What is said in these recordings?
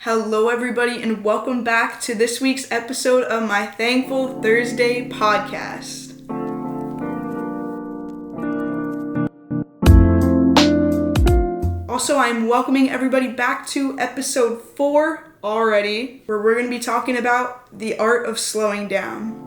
Hello, everybody, and welcome back to this week's episode of my Thankful Thursday podcast. Also, I'm welcoming everybody back to episode 4 already, where we're going to be talking about the art of slowing down.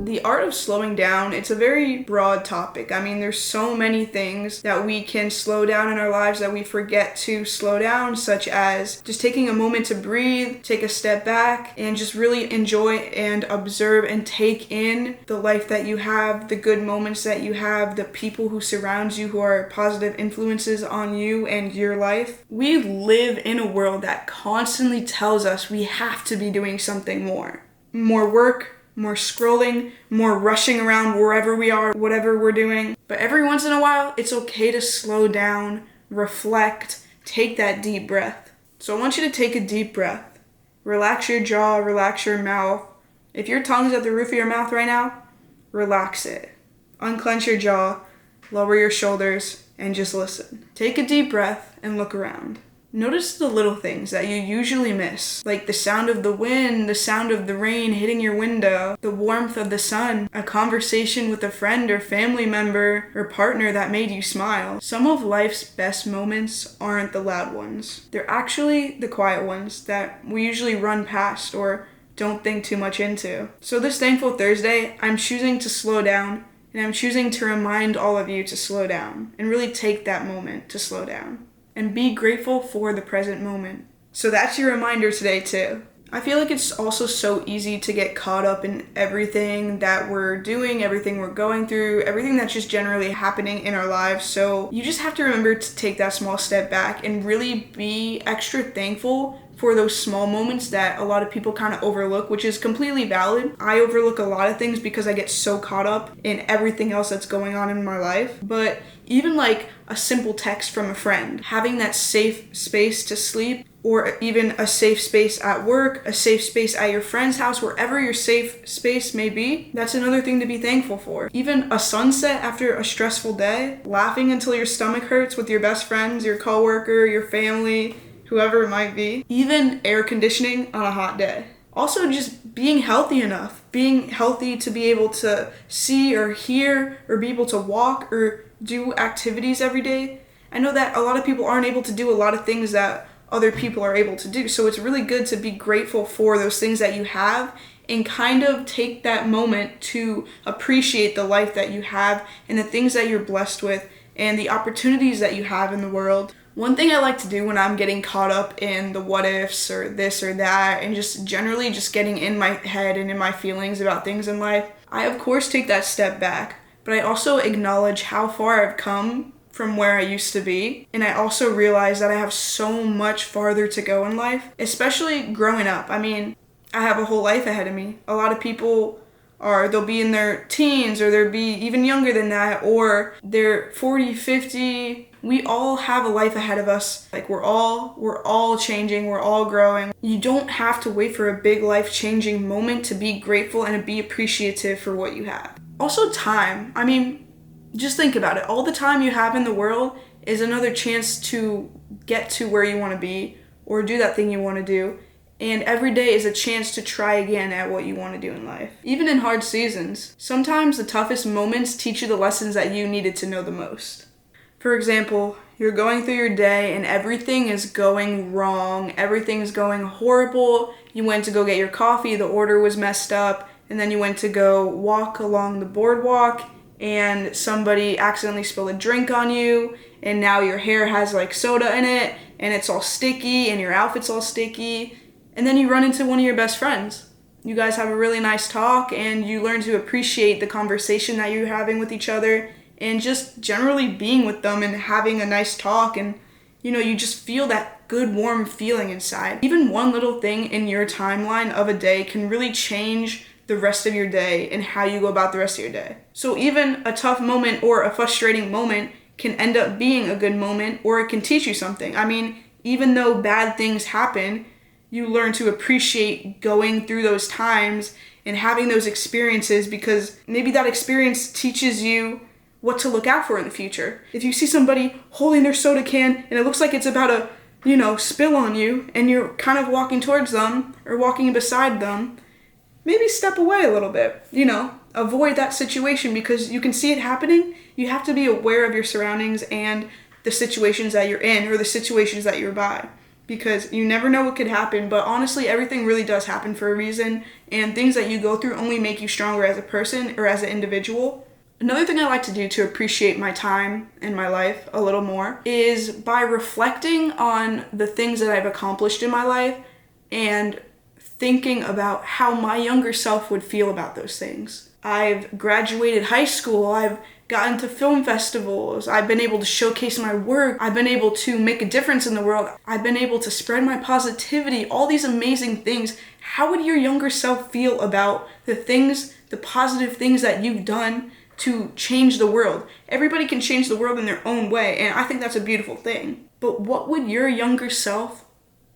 The art of slowing down, it's a very broad topic. I mean, there's so many things that we can slow down in our lives that we forget to slow down, such as just taking a moment to breathe, take a step back, and just really enjoy and observe and take in the life that you have, the good moments that you have, the people who surround you who are positive influences on you and your life. We live in a world that constantly tells us we have to be doing something more. More work, more scrolling, more rushing around wherever we are, whatever we're doing. But every once in a while, it's okay to slow down, reflect, take that deep breath. So I want you to take a deep breath. Relax your jaw, relax your mouth. If your tongue's at the roof of your mouth right now, relax it. Unclench your jaw, lower your shoulders, and just listen. Take a deep breath and look around. Notice the little things that you usually miss, like the sound of the wind, the sound of the rain hitting your window, the warmth of the sun, a conversation with a friend or family member or partner that made you smile. Some of life's best moments aren't the loud ones. They're actually the quiet ones that we usually run past or don't think too much into. So this Thankful Thursday, I'm choosing to slow down, and I'm choosing to remind all of you to slow down and really take that moment to slow down. And be grateful for the present moment. So that's your reminder today too. I feel like it's also so easy to get caught up in everything that we're doing, everything we're going through, everything that's just generally happening in our lives. So you just have to remember to take that small step back and really be extra thankful for those small moments that a lot of people kind of overlook, which is completely valid. I overlook a lot of things because I get so caught up in everything else that's going on in my life. But even like a simple text from a friend, having that safe space to sleep, or even a safe space at work, a safe space at your friend's house, wherever your safe space may be, that's another thing to be thankful for. Even a sunset after a stressful day, laughing until your stomach hurts with your best friends, your coworker, your family, whoever it might be. Even air conditioning on a hot day. Also just being healthy enough, being healthy to be able to see or hear or be able to walk or do activities every day. I know that a lot of people aren't able to do a lot of things that other people are able to do. So it's really good to be grateful for those things that you have and kind of take that moment to appreciate the life that you have and the things that you're blessed with and the opportunities that you have in the world. One thing I like to do when I'm getting caught up in the what ifs or this or that and just generally just getting in my head and in my feelings about things in life, I of course take that step back, but I also acknowledge how far I've come from where I used to be. And I also realize that I have so much farther to go in life, especially growing up. I mean, I have a whole life ahead of me. A lot of people they'll be in their teens or they'll be even younger than that, or they're 40, 50. We all have a life ahead of us. Like we're all changing, we're all growing. You don't have to wait for a big life-changing moment to be grateful and to be appreciative for what you have. Also time. I mean, just think about it. All the time you have in the world is another chance to get to where you want to be or do that thing you want to do. And every day is a chance to try again at what you want to do in life. Even in hard seasons, sometimes the toughest moments teach you the lessons that you needed to know the most. For example, you're going through your day and everything is going wrong. Everything's going horrible. You went to go get your coffee, the order was messed up, and then you went to go walk along the boardwalk and somebody accidentally spilled a drink on you, and now your hair has like soda in it and it's all sticky and your outfit's all sticky. And then you run into one of your best friends. You guys have a really nice talk and you learn to appreciate the conversation that you're having with each other and just generally being with them and having a nice talk, and you just feel that good warm feeling inside. Even one little thing in your timeline of a day can really change the rest of your day and how you go about the rest of your day. So even a tough moment or a frustrating moment can end up being a good moment, or it can teach you something. I mean, even though bad things happen, you learn to appreciate going through those times and having those experiences, because maybe that experience teaches you what to look out for in the future. If you see somebody holding their soda can and it looks like it's about to, spill on you, and you're kind of walking towards them or walking beside them, maybe step away a little bit, avoid that situation because you can see it happening. You have to be aware of your surroundings and the situations that you're in or the situations that you're by, because you never know what could happen. But honestly, everything really does happen for a reason, and things that you go through only make you stronger as a person or as an individual. Another thing I like to do to appreciate my time and my life a little more is by reflecting on the things that I've accomplished in my life and thinking about how my younger self would feel about those things. I've graduated high school, I've gotten to film festivals, I've been able to showcase my work, I've been able to make a difference in the world, I've been able to spread my positivity, all these amazing things. How would your younger self feel about the positive things that you've done to change the world? Everybody can change the world in their own way, and I think that's a beautiful thing. But what would your younger self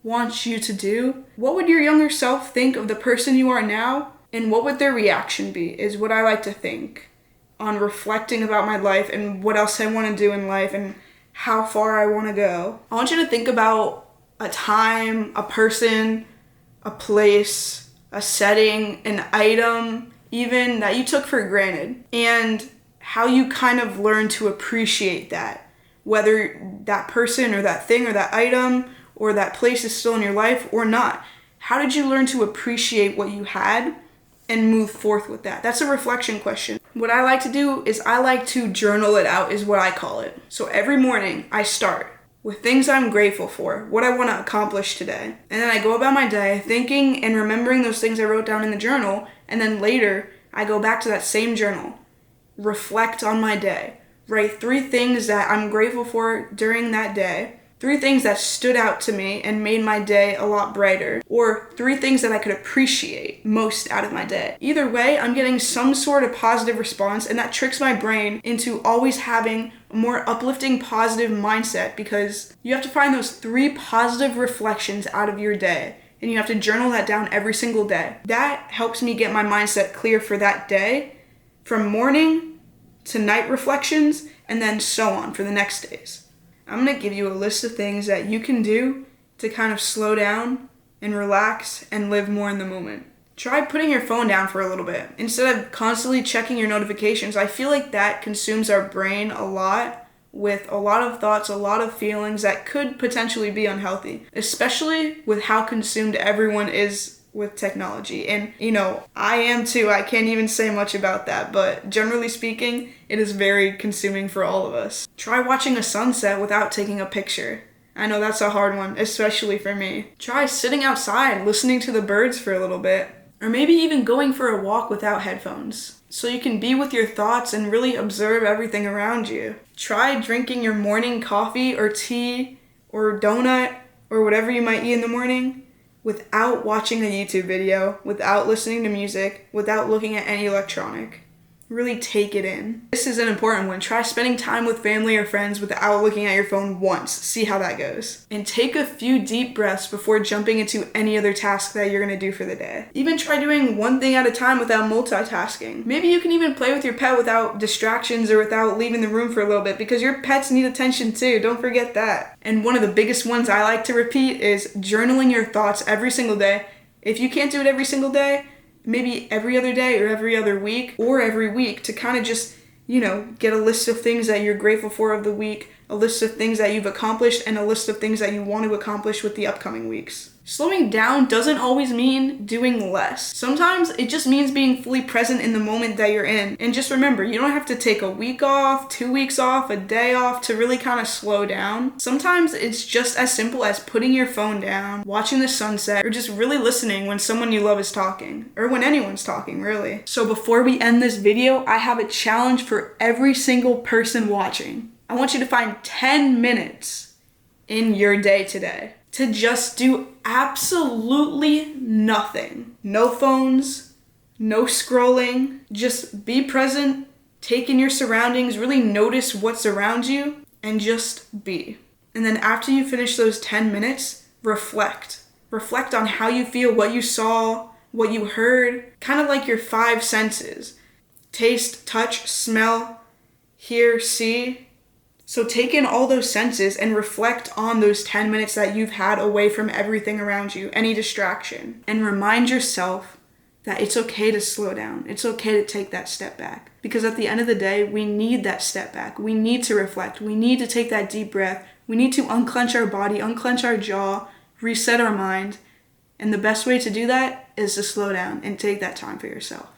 want you to do? What would your younger self think of the person you are now? And what would their reaction be, is what I like to think on reflecting about my life and what else I want to do in life and how far I want to go. I want you to think about a time, a person, a place, a setting, an item, even that you took for granted, and how you kind of learn to appreciate that, whether that person or that thing or that item or that place is still in your life or not. How did you learn to appreciate what you had and move forth with that? That's a reflection question. What I like to do is I like to journal it out, is what I call it. So every morning I start with things I'm grateful for, what I want to accomplish today. And then I go about my day thinking and remembering those things I wrote down in the journal. And then later I go back to that same journal, reflect on my day, write 3 things that I'm grateful for during that day, 3 things that stood out to me and made my day a lot brighter, or 3 things that I could appreciate most out of my day. Either way, I'm getting some sort of positive response, and that tricks my brain into always having a more uplifting, positive mindset, because you have to find those 3 positive reflections out of your day, and you have to journal that down every single day. That helps me get my mindset clear for that day, from morning to night reflections, and then so on for the next days. I'm going to give you a list of things that you can do to kind of slow down and relax and live more in the moment. Try putting your phone down for a little bit. Instead of constantly checking your notifications, I feel like that consumes our brain a lot, with a lot of thoughts, a lot of feelings that could potentially be unhealthy, especially with how consumed everyone is with technology. And, I am too. I can't even say much about that, but generally speaking, it is very consuming for all of us. Try watching a sunset without taking a picture. I know that's a hard one, especially for me. Try sitting outside, listening to the birds for a little bit, or maybe even going for a walk without headphones, so you can be with your thoughts and really observe everything around you. Try drinking your morning coffee or tea or donut or whatever you might eat in the morning without watching a YouTube video, without listening to music, without looking at any electronic. Really take it in. This is an important one. Try spending time with family or friends without looking at your phone once. See how that goes. And take a few deep breaths before jumping into any other task that you're going to do for the day. Even try doing one thing at a time without multitasking. Maybe you can even play with your pet without distractions or without leaving the room for a little bit, because your pets need attention too. Don't forget that. And one of the biggest ones I like to repeat is journaling your thoughts every single day. If you can't do it every single day, maybe every other day or every other week or every week, to kind of just, get a list of things that you're grateful for of the week, a list of things that you've accomplished, and a list of things that you want to accomplish with the upcoming weeks. Slowing down doesn't always mean doing less. Sometimes it just means being fully present in the moment that you're in. And just remember, you don't have to take a week off, 2 weeks off, a day off to really kind of slow down. Sometimes it's just as simple as putting your phone down, watching the sunset, or just really listening when someone you love is talking, or when anyone's talking, really. So before we end this video, I have a challenge for every single person watching. I want you to find 10 minutes in your day today to just do absolutely nothing. No phones, no scrolling, just be present, take in your surroundings, really notice what's around you, and just be. And then after you finish those 10 minutes, reflect. Reflect on how you feel, what you saw, what you heard, kind of like your 5 senses. Taste, touch, smell, hear, see. So take in all those senses and reflect on those 10 minutes that you've had away from everything around you, any distraction. And remind yourself that it's okay to slow down. It's okay to take that step back. Because at the end of the day, we need that step back. We need to reflect. We need to take that deep breath. We need to unclench our body, unclench our jaw, reset our mind. And the best way to do that is to slow down and take that time for yourself.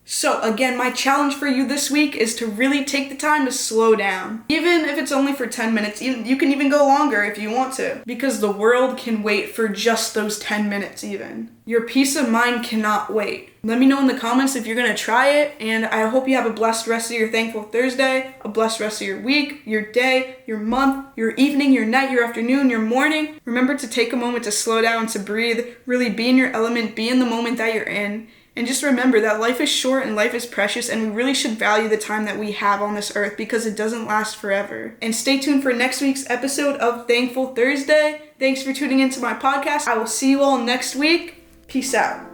So again, my challenge for you this week is to really take the time to slow down. Even if it's only for 10 minutes, you can even go longer if you want to, because the world can wait for just those 10 minutes even. Your peace of mind cannot wait. Let me know in the comments if you're gonna try it, and I hope you have a blessed rest of your Thankful Thursday, a blessed rest of your week, your day, your month, your evening, your night, your afternoon, your morning. Remember to take a moment to slow down, to breathe, really be in your element, be in the moment that you're in. And just remember that life is short and life is precious, and we really should value the time that we have on this earth because it doesn't last forever. And stay tuned for next week's episode of Thankful Thursday. Thanks for tuning into my podcast. I will see you all next week. Peace out.